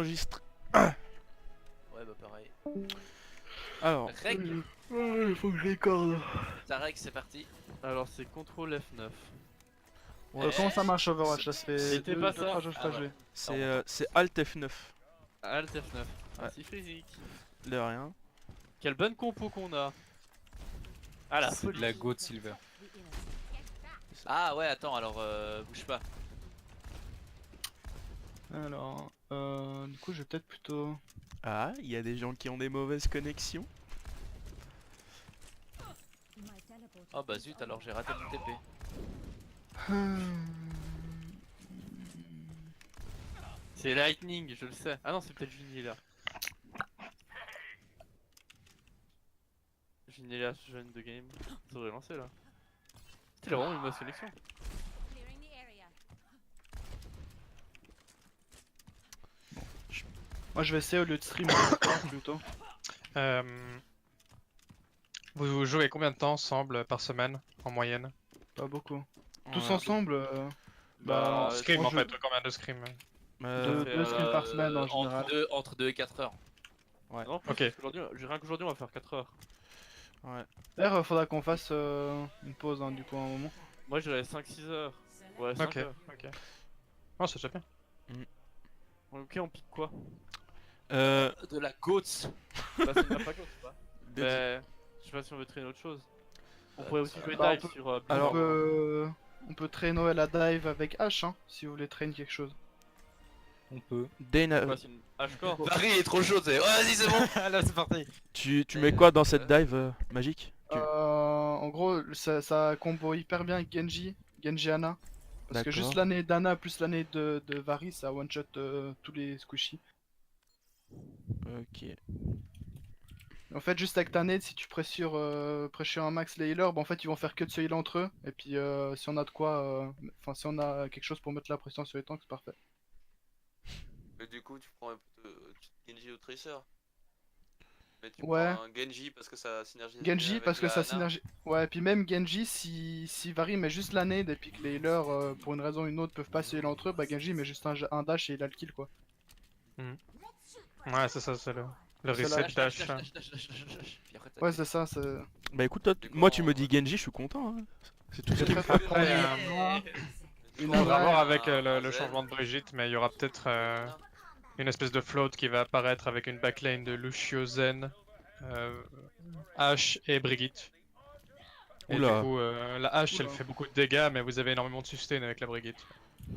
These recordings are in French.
j'enregistre. Ouais, bah pareil. Alors, Rec, Il faut que je recorde. ta rec, c'est parti. Alors c'est CTRL F9. Comment ça marche Overwatch? Ça fait C'était pas ça. 2-3 jours que je Ah pas ouais. joué. c'est Alt F9. Alt F9. Ouais. Merci physique. De rien. Quelle bonne compo qu'on a. Ah la C'est de folie. la Goat Silver. Ah ouais, attends, alors bouge pas. Alors, du coup, je vais peut-être plutôt. Ah, il y a des gens qui ont des mauvaises connexions. Oh bah zut, alors j'ai raté mon TP. C'est Lightning, je le sais. Ah non, c'est peut-être Ginelia. Ginelia, jeune de game. Ça aurait lancé là. Il a vraiment une mauvaise connexion. Moi, je vais essayer au lieu de stream plutôt. Vous jouez combien de temps ensemble par semaine en moyenne? Pas beaucoup. Tous Ouais. ensemble, bah, Scrim moi, en je- fait, combien de scrim? Deux streams par semaine en général. Entre 2 et 4 heures. Non, plus, Ok. aujourd'hui, rien qu'aujourd'hui, on va faire 4 heures. Ouais. D'ailleurs, faudra qu'on fasse une pause du coup à un moment. Moi, je dirais 5-6 heures. Ouais, 5 Ok, heures. ok. Oh, c'est déjà bien. Ok, on pique quoi? De la goats. Bah, c'est pas quoi, c'est pas. Des- Mais je sais pas si on veut traîner autre chose. On pourrait aussi jouer bah, on dive peut- sur Alors- On peut traîner à la dive avec H si vous voulez traîner quelque chose. On peut. Dane, Quoi, c'est une H-core. Paris est trop chaud, t'sais. Oh, vas-y, c'est bon. Là, c'est parti. tu mets quoi dans cette dive magique? En gros, ça combo hyper bien avec Genji Ana. Parce que D'accord. juste l'année d'Ana plus l'année de Varys, ça one shot tous les squishies. Ok. En fait, juste avec ta nade, si tu pressures un max les healers, bah, en fait ils vont faire que de se heal entre eux. Et puis si on a de quoi, enfin si on a quelque chose pour mettre la pression sur les tanks, c'est parfait. Et du coup, tu prends un peu de Genji ou Tracer. Mais tu Ouais. prends un Genji parce que ça synergise. Genji avec parce que la ça Ana. synergie. Ouais, et puis même Genji, si Varys met juste la nade et puis que les healers, pour une raison ou une autre, peuvent pas se heal entre eux, bah Genji met juste un dash et il a le kill quoi. Ouais, c'est ça, c'est le C'est reset la- dash. Puis après, t'as- Ouais, c'est ça, c'est. Bah écoute, toi, Du coup, moi tu me on- dis Genji, je suis content. Hein. C'est tout ce C'est qui me très faut. fort. Après, Une on va Ana, voir avec un le Zen. changement de Brigitte, mais il y aura peut-être une espèce de float qui va apparaître avec une backline de Lucio Zen, H et Brigitte. Et du Oula. coup, la H elle Oula. fait beaucoup de dégâts, mais vous avez énormément de sustain avec la Brigitte.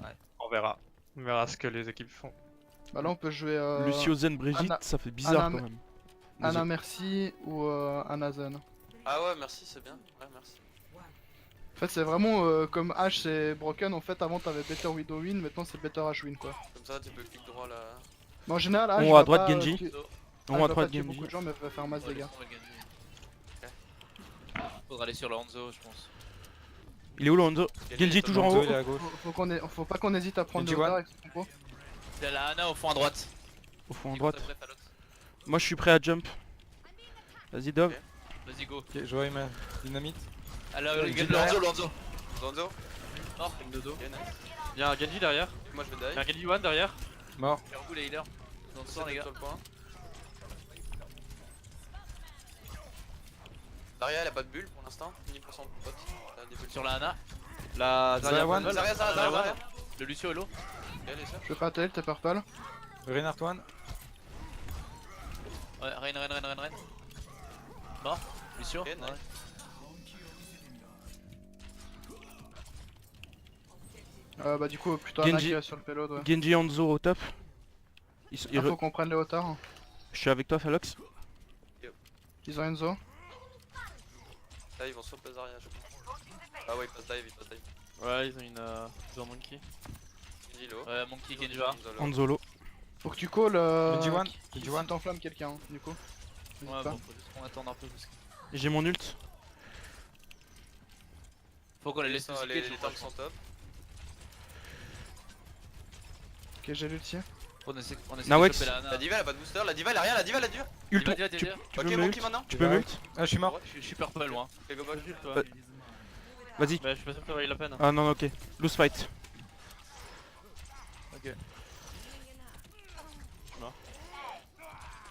Ouais. On verra. On verra ce que les équipes font. Bah là on peut jouer Lucio Zen Brigitte, Ana- ça fait bizarre Ana- quand même. Ana Merci ou Ana Zen. Ah ouais, merci, c'est bien. Ouais, merci. En fait, c'est vraiment comme H c'est broken. En fait, avant t'avais Better Widow win, maintenant c'est Better H win quoi. Comme ça, tu peux clic droit là. Mais en général, H On va à droite, pas, Genji. tuer- On H va va droite pas tuer Genji. beaucoup de gens, mais va faire masse Ouais, dégâts. laisse tomber Genji. Faudra aller sur le Hanzo, je pense. Il est où Lonzo? Genji est toujours en Lonzo, haut? il est à gauche. Faut pas qu'on hésite à prendre Genji le retard one. avec ce compo. C'est la Ana au fond à droite. Au fond à Dis-moi droite. après, Phallox. Moi je suis prêt à jump. Vas-y Dove. Ok. Vas-y, go. Ok, je vois ma dynamite. Alors, Ouais, le Genji Hanzo, derrière. le Hanzo. Zonzo. Mort, comme dodo. Ok, nice. Il y a un Genji derrière. Moi je vais Il y a un dive. Genji one derrière. Mort. Faire vous les healers. Dans le sang, les gars. Sur le point. Daria elle a pas de bulle pour l'instant. 10% de pote. Elle a des bulles Sur la Ana. La Zarya one. Zarya, Zarya, Zarya, Zarya. Le Lucio Hello. Ok, les sœurs. Je peux pas tel, t'es purple. Reinhardt one. Ouais, Reine. Mort. Lucio. Ok, nice. Ouais. Bah du coup plutôt Ana Genji. qui est sur le payload ouais. Genji Hanzo au top. Ils Ah, faut qu'on prenne les hauteurs. Je suis avec toi Phallox. Ils ont Enzo. Là ils vont swap la Zarya je crois. Ah ouais, il passe dive. Ouais, ils ont ils ont un monkey. Genji low. Ouais, Monkey Genji. Zonzo low. Hanzolo. Faut que tu call Genji one. qui Genji one. t'enflamme quelqu'un du coup. N'hésite Ouais, pas. bon, faut juste qu'on attende un peu parce que. J'ai mon ult. Faut qu'on les Les laisse nous les cycler, tanks sont top. Ok, j'ai l'ulti. On essaie Nawex. de choper la Ana. La diva elle a pas de booster, la diva elle a rien, la diva elle a dur. Ult. Dis-moi, Tu dis-moi. tu Ok, peux me Monkey ult? maintenant. Tu peux me ult? Ah, je suis mort. Je suis purple loin. Ok, go back. Bah, Vas-y. Mais je suis pas sûr que ça vaille la peine. Ah non, ok. Lose fight.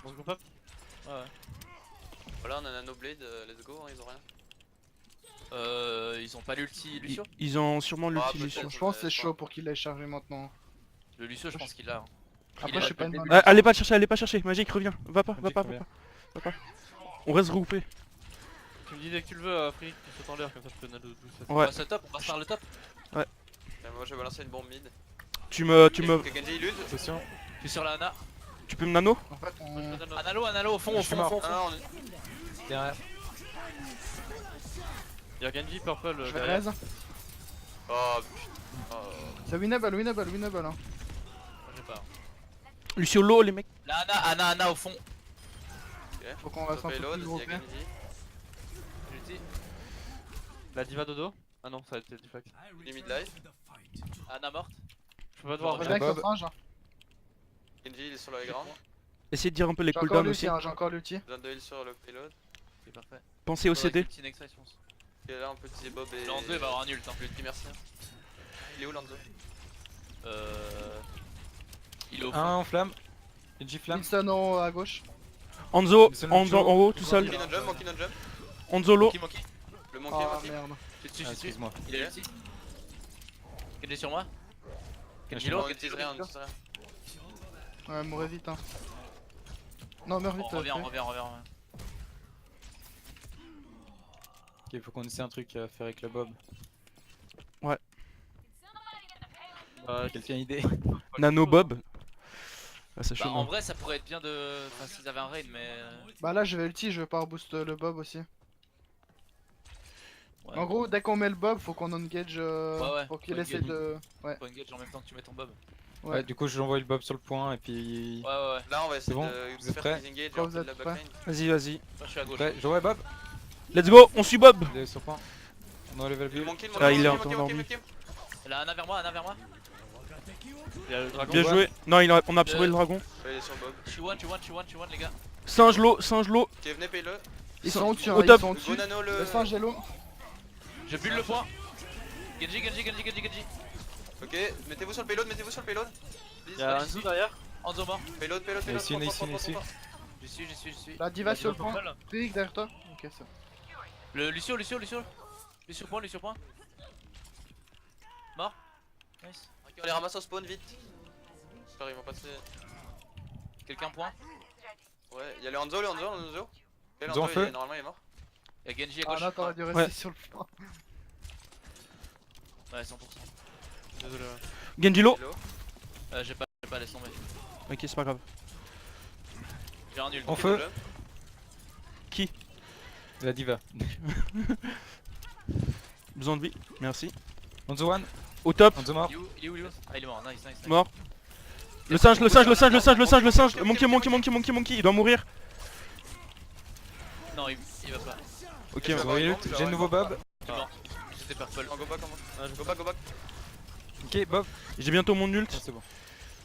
On se groupe up. Ouais, ouais. Voilà, on a Nano Blade, let's go, hein, ils ont rien. Ils ont pas l'ulti Lucio. Ils ont sûrement Ah, l'ulti peut-être. Lucio. Je pense que c'est chaud pour qu'il aille charger maintenant. Le Lucio, je pense qu'il l'a. hein. Après, Il est je suis pas une là, bonne. Ah, allez pas le chercher, Magic reviens, va pas, va Magic pas, revient. va pas. On reste groupé. Tu me dis dès que tu le veux, Free, tu sautes en l'air comme ça je peux nano boost. On Ouais, passe le top, on passe par le top. Moi je vais balancer une bombe mid. tu me, Que Genji il ult. Attention. Je suis sur la Ana. tu peux me nano? En fait, on... Analo au fond, au Je suis fond, au mort. fond. Ah, on est... Derrière. Y'a Genji, Purple je vais derrière. raise. Oh putain. Oh. C'est winnable, winnable, winnable. Hein. Moi, j'ai pas. Lucio low les mecs. La Ana au fond. Faut qu'on reste un peu Payload, plus il y a groupé. Genji. Ulti. La diva dodo. Ah non, ça a été du fact. Il est mid life. Ana morte. Je peux pas te voir. Reviens avec Bob. le singe. Hein. Genji il est sur le high ground. Essayez de dire un peu les J'ai encore cooldowns l'ulti, aussi. hein, j'ai encore l'ulti. Besoin de heal sur le payload. C'est parfait. Pensez au Faudrait CD. qu'il y ait une extra, je pense. Et là on peut utiliser Bob et... Lanzo il va avoir un ult. Hein. Ulti merci. Il est où Lanzo? Il est au fond. Un en flamme. Genji flamme. Winston en haut à gauche. Anzo, C'est le Anzo Joe. en haut tout seul. Monkey non jump, Monkey non jump. Anzo low. Monkey. Le Monkey, Ah Monkey. merde. Je suis dessus, Ah, je suis dessus. excuse-moi. Il a l'ulti. Genji sur moi. je Genji suis low. On utilise rien, on utilise rien. Ouais, mourir vite. Hein. Non, meurs vite. On revient, Free. on revient, on revient. Ok, il faut qu'on essaie un truc à faire avec le Bob. Quelqu'un a une idée? Nano Bob. Ah ça Bah, chaud. en vrai, ça pourrait être bien de. Enfin, s'ils avaient un raid, mais. Bah là, je vais ulti, je vais pas reboost le Bob aussi. Ouais. En gros, dès qu'on met le Bob, faut qu'on engage Ouais, pour qu'il faut essaie engage. de. Ouais. Faut engage en même temps que tu mets ton bob. Ouais. Ouais, du coup, je l'envoie le Bob sur le point et puis. Ouais, ouais, ouais. Là on va essayer bon, de vous êtes faire prêts? disengage Quand et vous de la êtes prêts? backline. Vas-y, vas-y. Moi, je suis à gauche. Ouais, j'envoie Bob. Let's go, on suit Bob. Il est sur point. On a level Le build. Monkey, le Ah, Monkey, il est le un Monkey, peu le Monkey, endormi. le Monkey. Là, Ana vers moi, Ana vers moi. Il y a le dragon. Bien joué. Non, on a absorbé le dragon. Ouais, il est sur Bob. Je suis one, les gars. Singe low, singe low. Ok, venez paye-le. Ils sont au-dessus, Au hein, ils top. sont Go au-dessus. nano Le singe est low. Je bulle le point. Genji. Ok, mettez-vous sur le payload, mettez-vous sur le payload. Please, Y'a un allez, zoo derrière. Anzo mort. Payload, payload, payload. Ici, Prends, prends, ici, prends, ici. prends, Je suis. La diva sur le point. Purple. Trick derrière toi. Ok, ça. Le Lucio. Lucio point. Mort. Nice. prends. Ok, on les ramasse au spawn vite. J'espère ils vont passer. Quelqu'un point. Ouais, y'a le Hanzo, le Hanzo. Ok, Hanzo en feu. Normalement il est mort. Y'a Genji à Ah gauche. là, t'aurais dû rester Ouais. sur le point. Ouais, 100%. Désolé. Ouais. Genji low. Hello. J'ai pas, laisse tomber. Ok, c'est pas grave. J'ai un nul. En feu. Jump. La diva. Besoin de vie. Merci. Onzo one. Au top. Onzo mort. Il est où Ah, il est mort. Nice. Mort. Le singe. Monkey. Il doit mourir. Non, il va pas. Ok, Je vais J'ai avoir une le bombe, je vais j'ai le nouveau avoir une Bob. C'était purple. Go back, Ah, je go back. Ok, Bob. j'ai bientôt mon ult. Ah, c'est bon.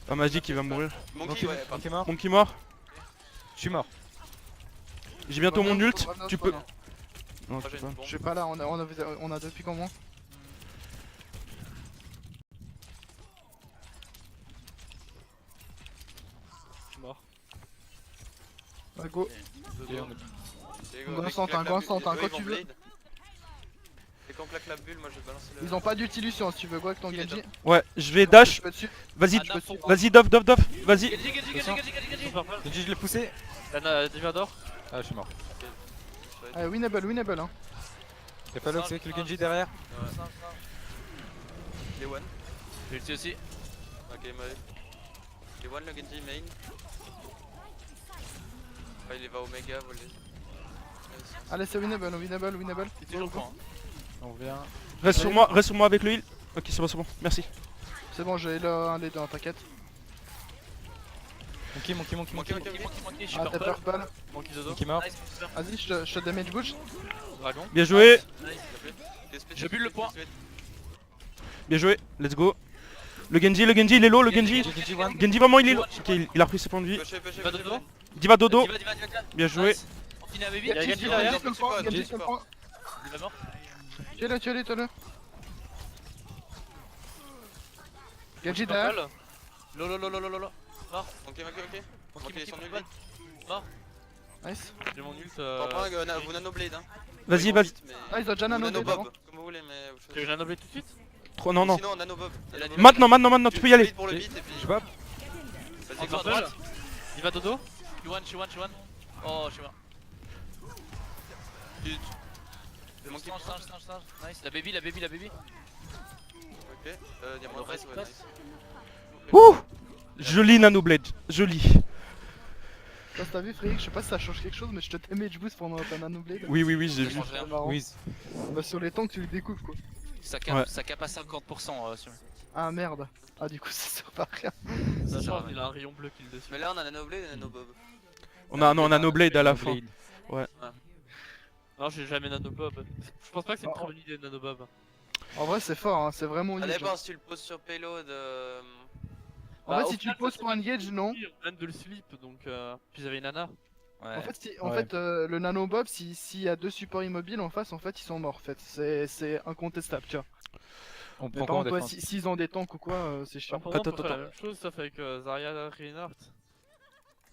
Ah, Magic il va mourir. Monkey, ouais, Monkey mort. Monkey mort. Je suis mort. J'ai bientôt mon ult. Revenez au Tu spawn, peux. hein. Non, Moi, tu j'ai peux une pas. Je suis pas là, on a depuis comment? Je suis mort. Ouais, go. Ok, on est- C'est Go go, instant, claque un la go bulle. instant, un Eux, quand ils vont tu veux. blade. Dès qu'on claque la bulle, moi je vais balancer le. Ils ont pas d'utilisation si tu veux go avec ton Il est Genji. Ouais, je vais dash. Je peux dessus. Vas-y, Ana fond. vas-y, Dove. Vas-y. Genji. Purple. Genji, je l'ai poussé. La diva d'or. Ah, je suis mort. Allez, winnable hein. Y'a pas l'autre, c'est que le Genji derrière. Il est one. J'ai ulti aussi. Ok, il est one le Genji main. Ah, il va Omega, volé. Allez, c'est winnable. C'est toujours le point. On revient. Reste sur moi avec le heal. Ok, c'est bon, merci. C'est bon, j'ai un des deux, hein, t'inquiète. Monkey. Monkey, Je suis Ah, t'es purple. purple. Monkey dodo. Monkey mort. Nice. Vas-y, je te damage bouge. Dragon. Bien joué, Je bulle le point. bien joué. Let's go. Le Genji, il est low, le Genji. Genji one. Genji vraiment il est low. Ok, il a repris ses points de vie. Va dodo. Diva dodo. Diva. Bien joué. Nice. On finit à baby. Y'a Genji derrière. Genji sur le point, Genji Genji sur le point. Il va mort. Tuez-le. Genji derrière. Lolo. Ok. Ok, ils sont nuls. Nice. J'ai mon ult. T'en prends vous nanoblade hein. Vas-y, Ils vont vas-y. vite, mais- Ah, ils ont déjà Ou nano nanobob, avant. comme vous voulez, mais. Tu veux que j'en tout de suite? Non, non. Sinon, nanobob. Maintenant, tu peux y aller. Pour le beat et puis. Je bob. Vas-y, Encore go à droite. Il va dodo? Je suis one. Oh, je suis mort. Le monkey. Change. Nice. La baby. Ok, diamant Le reste ouais, passe. nice. Ouh. Joli Nanoblade, joli. Toi, t'as vu, Frédéric, je sais pas si ça change quelque chose, mais je te damage boost pendant ta nanoblade. Oui, j'ai Ça vu. change rien. C'est marrant. Oui. Bah, sur les tanks, tu les découpes quoi. Ça Ouais. cap à 50% sur Ah merde. Ah, du coup, ça sert pas à rien. Ça sert à change, rien. il a un rayon bleu qui le dessus. Mais là, on a nanoblade et nanobob. On a un Nanoblade à la fin. Non, j'ai jamais nanobob. Je pense pas que c'est une très bonne idée de nanobob. En vrai, c'est fort, hein, c'est vraiment Ça huge. dépend si tu le poses sur payload. En fait, si tu le poses pour engage, non. On vient de le slip donc. Puis j'avais une nana. Ouais. En fait, le nanobob, s'il y a deux supports immobiles en face, en fait, ils sont morts. En fait, c'est incontestable, tu vois. On Mais prend par quoi en contre, ouais, défense? s'ils ont des tanks ou quoi, c'est chiant. Pour moi, on peut Attends. faire la même chose sauf avec Zarya Reinhardt.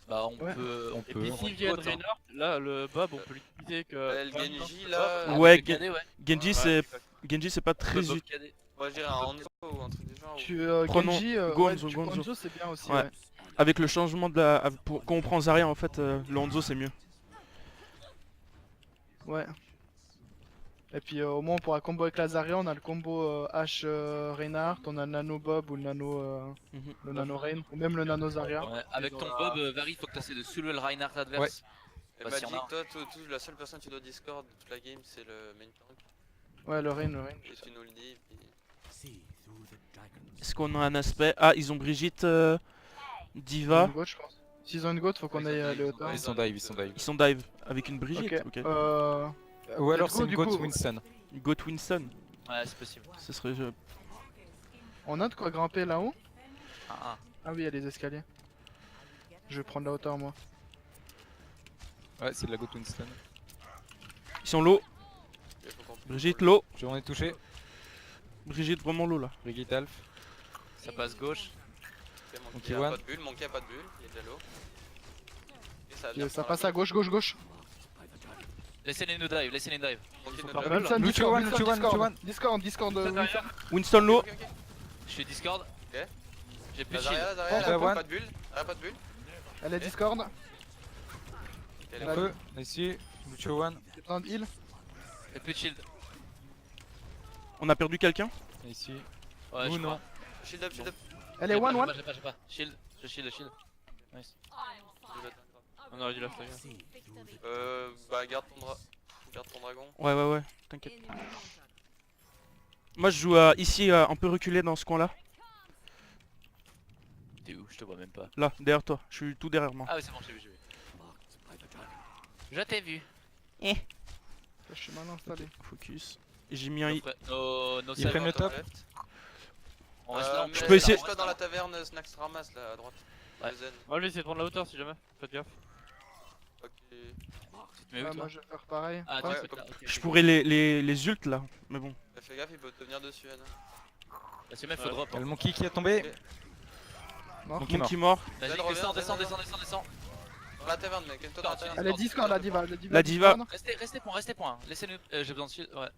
Bah, on Ouais. peut. Et puis s'ils viennent Reinhardt, là le Bob on peut l'utiliser que. Le Genji là. Avec Ouais, le cadet, ouais. Genji c'est pas très Bob utile. cadet. Moi, je dirais un Hanzo ou un truc du genre. Tu Prenons Genji, Gonzo, tu Gonzo. Gonzo, c'est bien aussi. Ouais. Ouais. Avec le changement de la. Quand on prend Zarya en fait, le Hanzo c'est mieux. Ouais. Et puis au moins on pourra combo avec la Zarya, on a le combo H Reinhardt, on a le nano Bob ou le nano Mhm. le nano Rein, ou même le nano Zarya. Ouais, avec ton Bob, Vari, faut que t'essaies de soulever le Reinhardt adverse. Et Bah, Magic, si on a. toi, la seule personne que tu dois Discord toute la game, c'est le main tank. Ouais, le Rein. Et tu nous le dis. Puis... Est-ce qu'on a un aspect? Ah, ils ont Brigitte, Diva. Une goat, je pense. S'ils ont une goat, faut qu'on Ouais, ils aille ont aller dive, au top. Ils sont dive, ils sont dive. Ils sont dive avec une Brigitte. Ok. Ok. Ou alors du coup, c'est une du Goat coup- Winston. Goat Winston. Ouais, c'est possible. Ce serait. On a de quoi grimper là-haut? Ah, Ah oui, il y a les escaliers. Je vais prendre la hauteur moi. Ouais, c'est de la Goat Winston. Ils sont low. il faut qu'on- Brigitte low. J'en ai touché. Brigitte vraiment low là. Brigitte Alf. ça passe gauche. Ok, Monkey Monkey a one. pas de bulle, Monkey a pas de bulle, il est déjà low. Et ça, Ça passe à gauche, gauche. Laissez-les nous dive, laissez-les dive. Monkey Faut no faire jump. mal. Winston, Lucio Discord, one, Lucio one, Discord, Discord, C'est Winston. derrière. Winston low. Ok. Je fais Discord. Ok. J'ai plus La de shield. Zarya, Zarya, Prends elle a one. pas de bulle. Elle a pas de bulle. Elle est Discord. Elle est Là, bonne. Feu. Ici. Lucio one. C'est un heal. J'ai plus de shield. On a perdu quelqu'un? Ici. Ouais, Ou je non. crois. Shield up, shield up. Elle est one. J'ai pas. Shield. Je shield. Nice. On aurait dû la faire. Bah, garde ton dragon. Ouais. T'inquiète. Moi je joue ici, un peu reculé dans ce coin là. T'es où? Je te vois même pas. Là, derrière toi. Je suis tout derrière moi. Ah oui, c'est bon, j'ai vu. Je t'ai vu. Je suis mal installé. Focus. Et j'ai mis un hit. Nos Ils saves, prennent le top. on reste là. Je peux essayer- Toi dans la taverne, Snacks ramasse là à droite. Ouais. Le zen. Moi je vais essayer de prendre la hauteur si jamais. Faites gaffe. Ok. Tu te mets où Ouais, toi? moi je vais faire pareil. Ah, Ouais, tu peux là. Ok, Je ok. pourrais les ult là. Mais bon. Fais gaffe, il peut te venir dessus, Anna. Parce que même faut drop. Il y a le monkey qui a tombé. mort. Monkey mort. Monkey mort. Vas-y, Zen revient, descends. Dans la taverne, mec, toi dans la taverne. Elle est Discord, la diva. La diva. Discord. Restez point. Laissez-nous. J'ai besoin de shield. Ouais.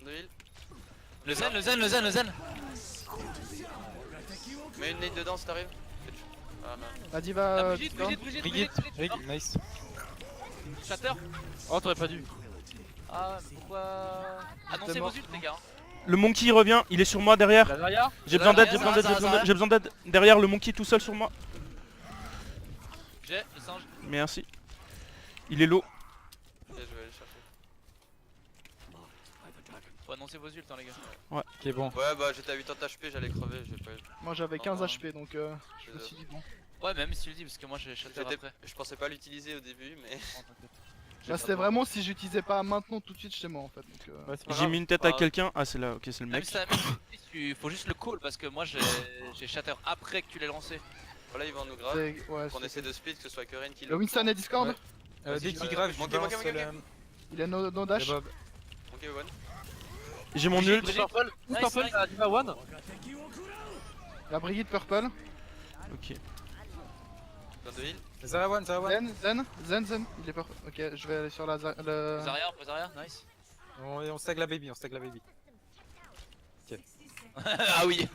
De heal. Le zen. Mets une nade dedans si t'arrives. Ah merde. La Ah, diva. Brigitte. Brigitte. Brigitte. Nice. Shatter. Oh, t'aurais pas dû. Ah, mais pourquoi? Annoncez vos mort. ults, les gars. Le monkey revient, il est sur moi derrière. La Zarya. J'ai besoin d'aide, Zarya. j'ai besoin d'aide. Derrière le monkey tout seul sur moi. J'ai le singe. Merci. Il est low. Ok, je vais aller chercher. Faut annoncer vos ults, hein, les gars. Ok, bon. Ouais, bah j'étais à 80 HP, j'allais crever, j'ai pas eu. Moi j'avais 15 HP donc je me suis dit bon. Ouais, même si tu le dis, parce que moi j'ai shatter après. Je pensais pas l'utiliser au début, mais. Là c'était vraiment si j'utilisais pas maintenant tout de suite chez moi en fait. Donc, Ouais, c'est pas J'ai grave. mis une tête à Ah. quelqu'un. Ah c'est là, ok c'est le Même mec. si ça faut juste le call parce que moi j'ai shatter après que tu l'aies lancé. Voilà, ils vont nous grave. ouais, On essaie de split, que ce soit Karen qui Le Winston est Discord. Ouais. Dès qu'il grave, je Monkey, balance monkey, le Il est no dash. Bob. Ok, one. J'ai mon ult. Brigitte. Purple. Nice, Purple, nice. la diva one. La Brigitte purple. Ok. Plein de heal. Zerawan, Zen, il est pas. Ok, je vais aller sur la. Pose arrière, nice. On stack la baby, Ah oui.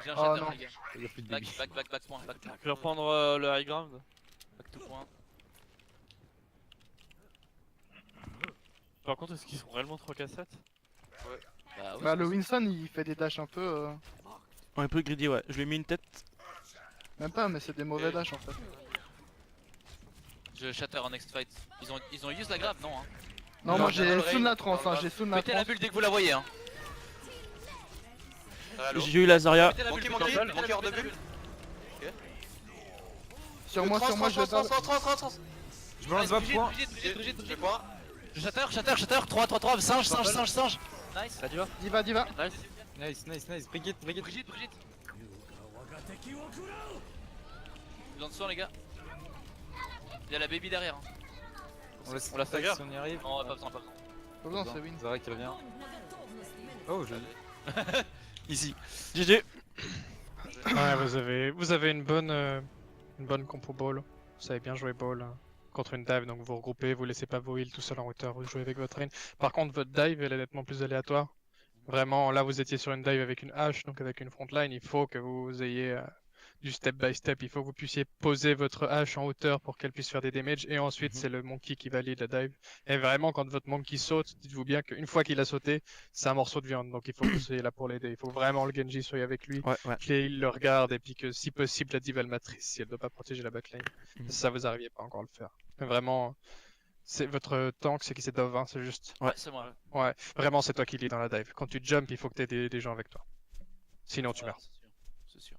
J'ai un Oh shatter non. les gars. Il y a plus de Back, baby. back point, back Je vais reprendre le high ground. to point. Par contre, est-ce qu'ils sont réellement 3k7? Bah oui. Bah, le Winston il fait des dashs un peu. On est un peu greedy, ouais. Je lui ai mis une tête. Même pas, mais c'est des mauvais dashs en fait. Je shatter en next fight. Ils ont use la grave, non hein. Non, Non, moi j'ai j'ai le soon la raid, trance, dans hein, le j'ai soon la Mettez la trance. bulle dès que vous la voyez hein. Allo. J'ai eu la Zarya. Mettez la bulle, Monkey, mettez la bulle, monkey hors de mettez la bulle. Sur moi, Trans. Je me lance 20 points. J'ai point. Je shatter, 3, singe. Nice. Ça y va? Diva. Nice. Nice. Brigitte. Brigitte. Besoin de soin les gars. Il y a la baby derrière. Hein. On laisse On la stagger. si on y arrive. Non, pas besoin. Pas besoin, c'est win. Zara qui revient. Oh, joli. Easy. GG. Ouais, vous avez une bonne compo ball. Vous savez bien jouer ball contre une dive, donc vous regroupez, vous laissez pas vos heals tout seul en hauteur, vous jouez avec votre rain. Par contre, votre dive, elle est nettement plus aléatoire. Vraiment, là, vous étiez sur une dive avec une hache, donc avec une frontline, il faut que vous ayez du step by step, il faut que vous puissiez poser votre hache en hauteur pour qu'elle puisse faire des damages, et ensuite c'est le monkey qui valide la dive. Et vraiment, quand votre monkey saute, dites-vous bien qu'une fois qu'il a sauté, c'est un morceau de viande, donc il faut que vous soyez là pour l'aider. Il faut vraiment le Genji soit avec lui, Ouais. qu'il le regarde, et puis que si possible, la dive elle matrice si elle ne doit pas protéger la backline. Ça, vous arriviez pas encore à le faire. Mais vraiment, c'est votre tank, c'est qui c'est Dove, hein, c'est juste. Ouais, c'est moi. Ouais, vraiment, c'est toi qui lead dans la dive. Quand tu jump, il faut que tu aies des gens avec toi. Sinon, tu meurs. C'est sûr.